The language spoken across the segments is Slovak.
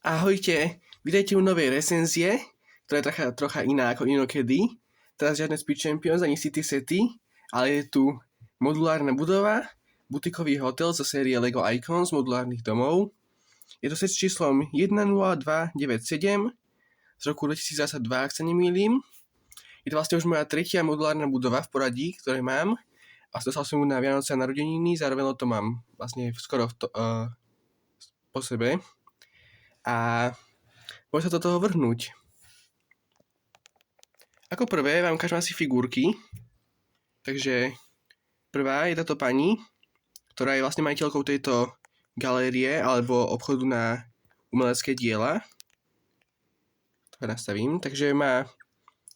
Ahojte, vítajte u novej recenzie, ktorá je trocha iná ako inokedy. Teraz žiadne Speed Champions ani City City, ale je tu modulárna budova, butikový hotel zo série LEGO Icons modulárnych domov. Je to set s číslom 10297 z roku 2022, ak sa nemýlim. Je to vlastne už moja tretia modulárna budova v poradí, ktoré mám. A dostal som ju na Vianoce a narodeniny, zároveň to mám vlastne skoro po sebe. A poďme sa do toho vrhnúť. Ako prvé vám ukážem asi figurky. Takže prvá je táto pani, ktorá je vlastne majiteľkou tejto galérie alebo obchodu na umelecké diela. To nastavím. Takže má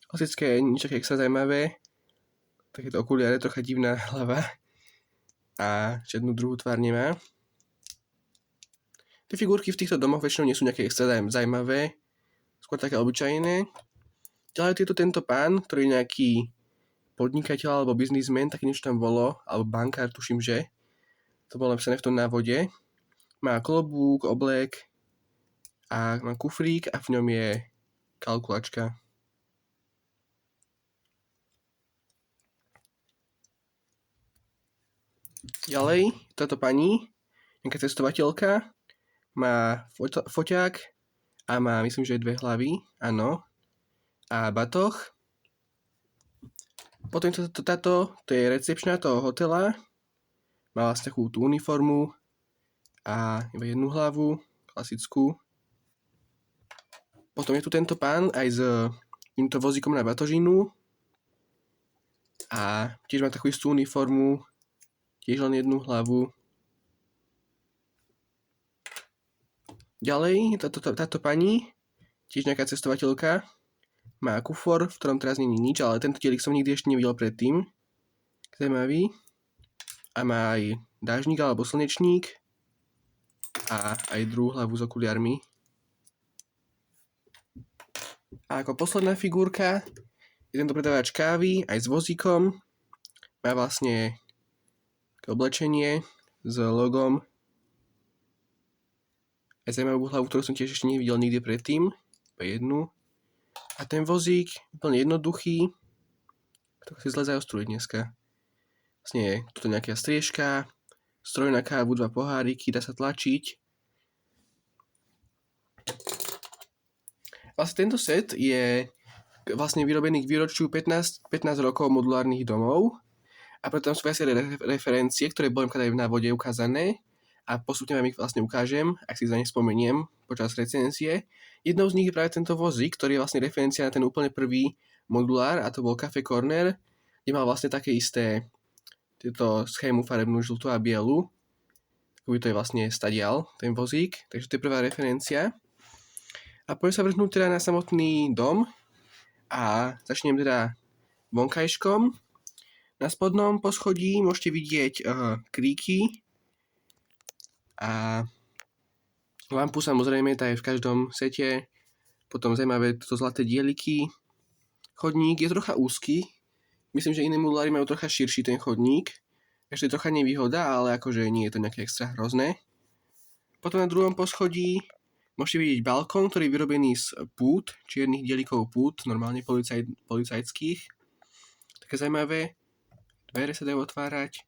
klasické, nič také extra zaujímavé. Takéto okuliare, trocha divná hlava. A žiadnu druhú tvár nemá. Tie figurky v týchto domoch väčšinou nie sú nejaké extra zaujímavé, skôr také obyčajné. Ďalej je tu tento pán, ktorý je nejaký podnikateľ alebo biznismen, tak niečo tam bolo, alebo bankár, tuším, že. To bolo napísané v tom návode. Má klobúk, oblek a má kufrík a v ňom je kalkulačka. Ďalej, táto pani, nejaká cestovateľka, má foťák a má, myslím, že 2 hlavy, áno, a batoh. Potom táto, to je recepčná toho hotela, má vlastne takú tú uniformu a iba 1 hlavu, klasickú. Potom je tu tento pán aj s týmto vozíkom na batožinu a tiež má takú istú uniformu, tiež len 1 hlavu. Ďalej, táto pani, tiež nejaká cestovateľka, má kufor, v ktorom teraz nie je nič, ale tento dielik som nikdy ešte nevidel predtým. Zaujímavý. A má aj dážnik alebo slnečník a aj druhú hlavu s okuliarmi. A ako posledná figurka je tento predávač kávy aj s vozíkom. Má vlastne oblečenie s logom. Aj zaujímavú hlavu, ktorú som tiež ešte nevidel nikde predtým. Iba 1. A ten vozík, úplne jednoduchý. To si zle zaostruje dneska. Vlastne je tu nejaká striežka, stroj na kávu, 2 poháriky, dá sa tlačiť. Vlastne tento set je vlastne vyrobený k výročiu 15 rokov modulárnych domov. A preto tam sú viaceré referencie, ktoré boli aj v návode ukázané. A postupne vám ich vlastne ukážem, ak si za ne spomeniem počas recenzie. Jednou z nich je práve tento vozík, ktorý je vlastne referencia na ten úplne prvý modulár, a to bol Cafe Corner, kde mal vlastne také isté tieto schému farebnú, žltú a bielu. Takový to je vlastne stadial, ten vozík, takže to je prvá referencia. A poďme sa vrhnúť teda na samotný dom a začnem teda vonkajškom. Na spodnom poschodí môžete vidieť kríky, a lampu samozrejme, tá je v každom sete. Potom zaujímavé toto zlaté dieliky. Chodník je trocha úzky. Myslím, že iné moduláry majú trocha širší ten chodník. Ešte je trocha nevýhoda, ale akože nie je to nejaké extra hrozné. Potom na druhom poschodí môžete vidieť balkón, ktorý je vyrobený z pút, čiernych dielikov pút, normálne policajtských. Také zaujímavé. Dvere sa dajú otvárať.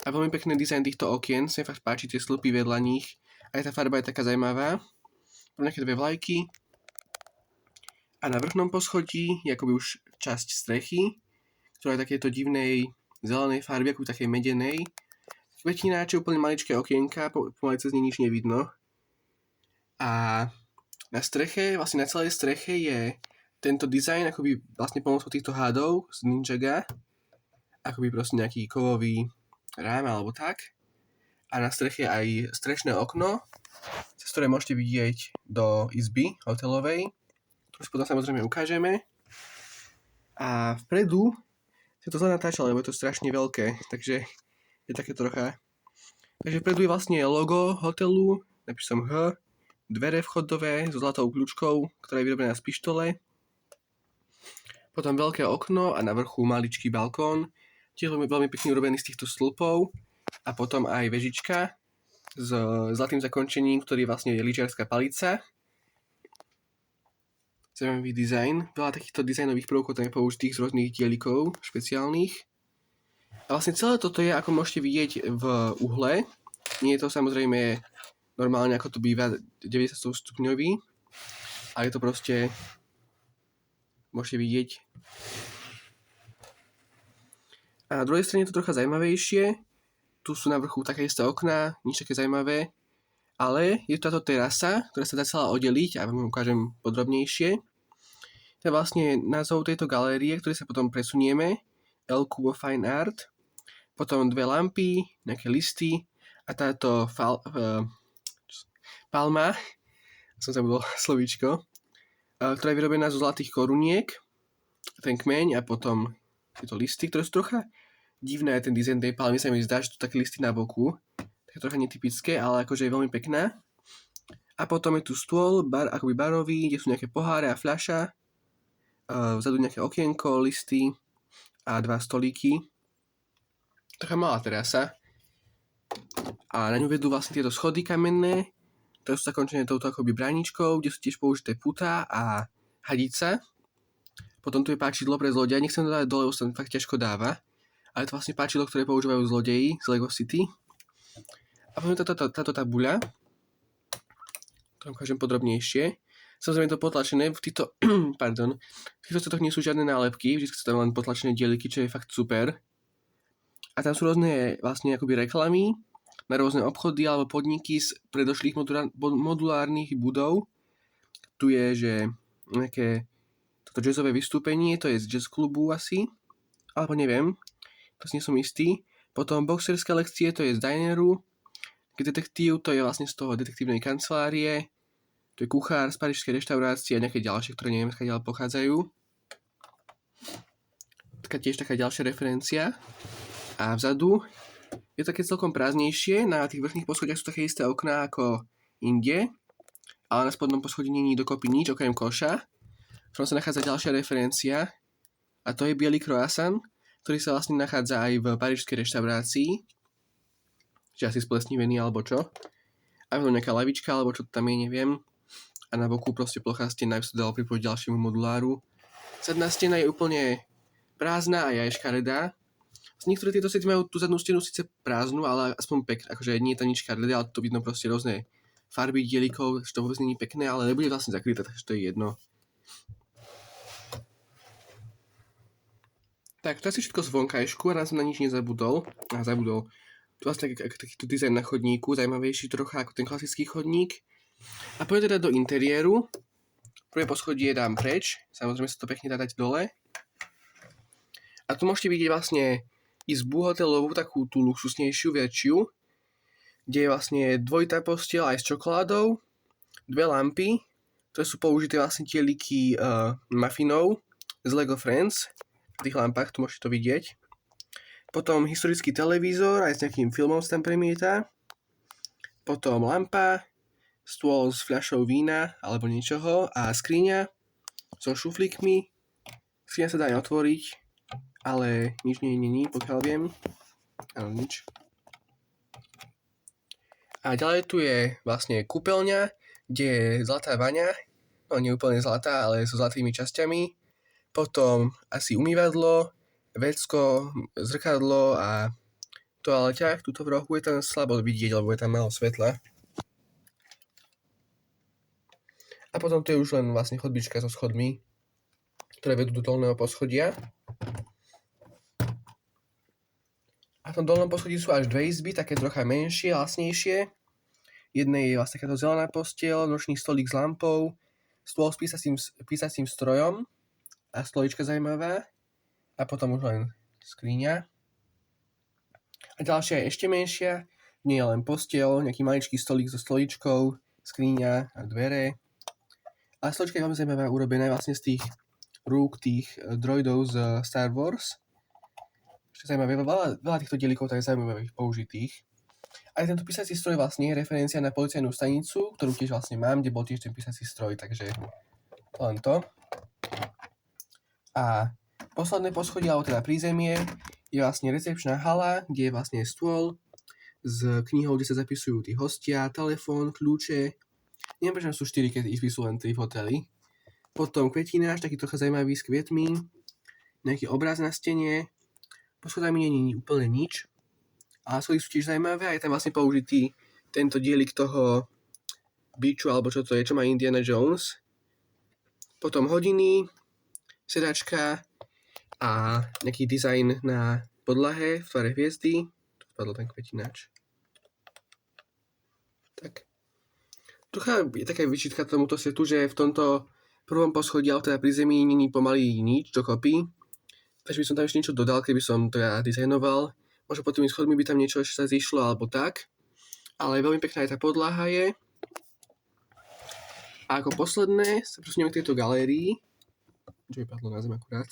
A veľmi pekný dizajn týchto okien, sa mi fakt páči, tie slupy vedľa nich. Aj tá farba je taká zaujímavá. Potom nejaké 2 vlajky. A na vrchnom poschodí je akoby už časť strechy, ktorá je takéto divnej zelenej farby, ako takej medenej. Kvetináče, úplne maličké okienka, pomaly cez ne nič nevidno. A na streche, vlastne na celej streche je tento dizajn akoby vlastne pomocou týchto hádov z Ninjaga. Akoby proste nejaký kovový rám alebo tak. A na streche aj strešné okno, cez ktoré môžete vidieť do izby hotelovej, ktorú si potom samozrejme ukážeme. A vpredu sa to zle natáča, lebo je to strašne veľké, takže je také trocha. Takže vpredu je vlastne logo hotelu, napíšem H, dvere vchodové so zlatou kľúčkou, ktorá je vyrobená z pištole. Potom veľké okno a na vrchu maličký balkón, tiež veľmi pekne urobený z týchto stĺpov. A potom aj vežička s zlatým zakončením, ktorý vlastne je lyžiarska palica. zaujímavý dizajn. Veľa takýchto dizajnových prvkov tam je použitých z rôznych dielikov špeciálnych. A vlastne celé toto je, ako môžete vidieť, v uhle. Nie je to samozrejme normálne, ako to býva 90 stupňový, ale je to proste, môžete vidieť. A na druhej strane je to trocha zaujímavejšie. Tu sú na vrchu také isté okná, nič také zaujímavé. Ale je to táto terasa, ktorá sa dá celá oddeliť a vám ukážem podrobnejšie. To je vlastne názov tejto galérie, ktorý sa potom presunieme. El Cubo Fine Art. Potom 2 lampy, nejaké listy a táto palma, som zabudol slovíčko, ktorá je vyrobená zo zlatých koruniek. Ten kmeň a potom tieto listy, ktoré sú trocha divné, ten dizajn tej palmy sa mi zdá, že sú také listy na boku. Trocha netypické, ale akože je veľmi pekná. A potom je tu stôl, akoby barový, kde sú nejaké poháre a fľaša. Vzadu nejaké okienko, listy a 2 stolíky. Trocha malá terasa. A na ňu vedú vlastne tieto schody kamenné, ktoré sú zakončené touto akoby bráničkou, kde sú tiež použité putá a hadica. Potom tu je páčidlo pre zlodeja, nechcem to dať dole, už sa fakt ťažko dáva. Ale to vlastne páčidlo, ktoré používajú zlodeji z Lego City. A potom táto tabuľa, to ukážem podrobnejšie. Samozrejme to potlačené, v týchto setoch nie sú žiadne nálepky, vždy sú tam len potlačené dieliky, čo je fakt super. A tam sú rôzne vlastne akoby reklamy na rôzne obchody alebo podniky z predošlých modulárnych budov. Tu je, že nejaké toto jazzové vystúpenie, to je z jazz klubu asi, alebo neviem, to si nie som istý. Potom boxerské lekcie, to je z dineru. Detektív, to je vlastne z toho detektívnej kancelárie. To je kuchár z parížskej reštaurácie a nejaké ďalšie, ktoré neviem, odkiaľ pochádzajú. Tiež taká ďalšia referencia. A vzadu je to také celkom prázdnejšie. Na tých vrchných poschodiach sú také isté okná ako inde. Ale na spodnom poschodí nie je dokopy nič, okrem koša. V ktorom sa nachádza ďalšia referencia. A to je biely croissant, ktorý sa vlastne nachádza aj v parížskej reštaurácii. Čiže asi splesnivený alebo čo. A potom nejaká lavička, alebo čo to tam je, neviem. A na boku proste plochá stena, aby sa dalo pripojiť ďalšiemu moduláru. Zadná stena je úplne prázdna a je škaredá. Niektoré tieto sety majú tú zadnú stenu síce prázdnu, ale aspoň pekné. Akože nie je to nič škaredé, ale to vidno proste rôzne farby dielikov, že to vôbec nie je pekné, ale nebude vlastne zakryté, takže to je jedno. Tak, to asi všetko z vonkajšku a som na nič nezabudol. Tu vlastne takýto dizajn na chodníku, zaujímavejší trocha ako ten klasický chodník. A poďme teda do interiéru. Prvé poschodie dám preč, samozrejme sa to pekne dá dať dole. A tu môžete vidieť vlastne izbu hotelovú, takú tú luxusnejšiu, väčšiu, kde je vlastne dvojitá posteľ aj s čokoládou, 2 lampy, ktoré sú použité vlastne dieliky muffinov z Lego Friends. V tých lampách tu môžete to vidieť. Potom historický televízor aj s nejakým filmom sa tam premieta. Potom lampa, stôl s fľašou vína alebo niečoho a skriňa so šuflíkmi. Skriňa sa dá aj otvoriť, ale nič nie je, pokiaľ viem. Áno, nič. A ďalej tu je vlastne kúpeľňa, kde je zlatá vaňa. No nie úplne zlatá, ale so zlatými časťami. Potom asi umývadlo, vecko, zrkadlo a toaleťák. Tuto v rohu je tam slabo vidieť, lebo je tam málo svetla. A potom tu je už len vlastne chodbička so schodmi, ktoré vedú do dolného poschodia. A v tom dolnom poschodí sú až 2 izby, také trocha menšie, hlasnejšie. Jednej je vlastne takáto zelená posteľ, nočný stolík s lampou, stôl s písacím strojom a stolička zaujímavá. A potom už len skriňa. A ďalšia je ešte menšia, nie je len posteľ, nejaký maličký stolík so stoličkou, skriňa a dvere. A stolička je veľmi zaujímavá, urobená vlastne z tých rúk tých droidov z Star Wars. Ešte zaujímavé, veľa týchto dielikov tak zaujímavých použitých. Aj tento písací stroj vlastne je referencia na policajnú stanicu, ktorú tiež vlastne mám, kde bol tiež ten písací stroj, takže len to. A posledné poschodie, alebo teda prízemie, je vlastne recepčná hala, kde je vlastne stôl s knihou, kde sa zapisujú tí hostia, telefón, kľúče. Neviem, prečo sú 4, keď izby sú len 3 v hoteli. Potom kvetináč, taký trocha zaujímavý s kvietmi. Nejaký obraz na stene. Po schodami nie je úplne nič. A schody sú tiež zaujímavé a je tam vlastne použitý tento dielik toho biču, alebo čo to je, čo má Indiana Jones. Potom hodiny, sedačka a nejaký dizajn na podlahe v tvare hviezdy. Tu spadol ten kvetináč. Tak. Trocha je taká výčitka tomuto setu, že v tomto prvom poschodí, ale teda pri zemi není pomaly nič dokopy. Takže by som tam ešte niečo dodal, keby som to ja dizajnoval. Možno pod tými schodmi by tam niečo ešte sa zišlo alebo tak. Ale veľmi pekná aj tá podlaha je. A ako posledné sa presunieme k tejto galérii. Čo vypadlo na zem akurát.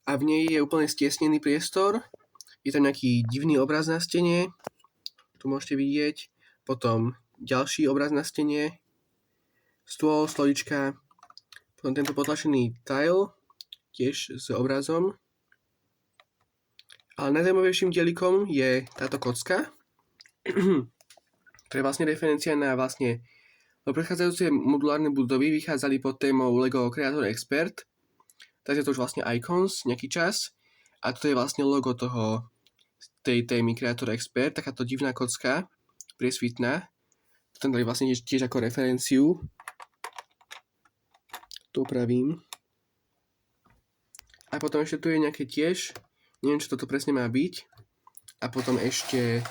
A v nej je úplne stiesnený priestor. Je tam nejaký divný obraz na stene. Tu môžete vidieť. Potom ďalší obraz na stene. Stôl, stolička. Potom tento potlačený tile. Tiež s obrazom. Ale najzaujímavejším dielikom je táto kocka. To je vlastne referencia na vlastne predchádzajúce modulárne budovy vychádzali pod témou Lego Creator Expert. Takže to už vlastne Icons nejaký čas. A to je vlastne logo tej témy Creator Expert. Takáto divná kocka. Priesvitná. Tam dali vlastne tiež ako referenciu. To upravím. A potom ešte tu je nejaké tiež. Neviem, čo toto presne má byť. A potom ešte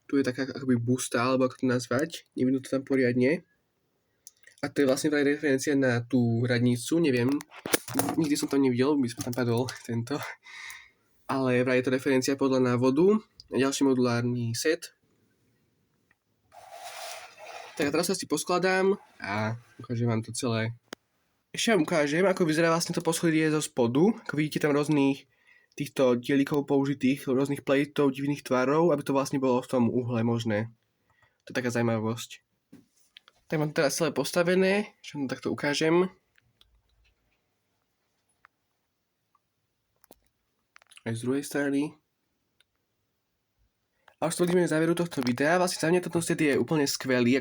tu je taká akoby busta, alebo ako to nazvať. Nevidno to tam poriadne. A to je vlastne vraj referencia na tú radnicu, neviem. Nikdy som tam nevidel, by som tam padol tento. Ale vraj je to referencia podľa návodu. A ďalší modulárny set. Tak a teraz sa si poskladám a ukážem vám to celé. Ešte vám ukážem, ako vyzerá vlastne to poschodie zo spodu. Ako vidíte tam rôznych týchto dielikov použitých, rôznych plejtov, divných tvarov, aby to vlastne bolo v tom uhle možné. To je taká zaujímavosť. Tak mám teraz celé postavené, čo vám takto ukážem. Aj z druhej strany. A už to vidíme v záveru tohto videa. Vlastne za mňa toto set je úplne skvelý.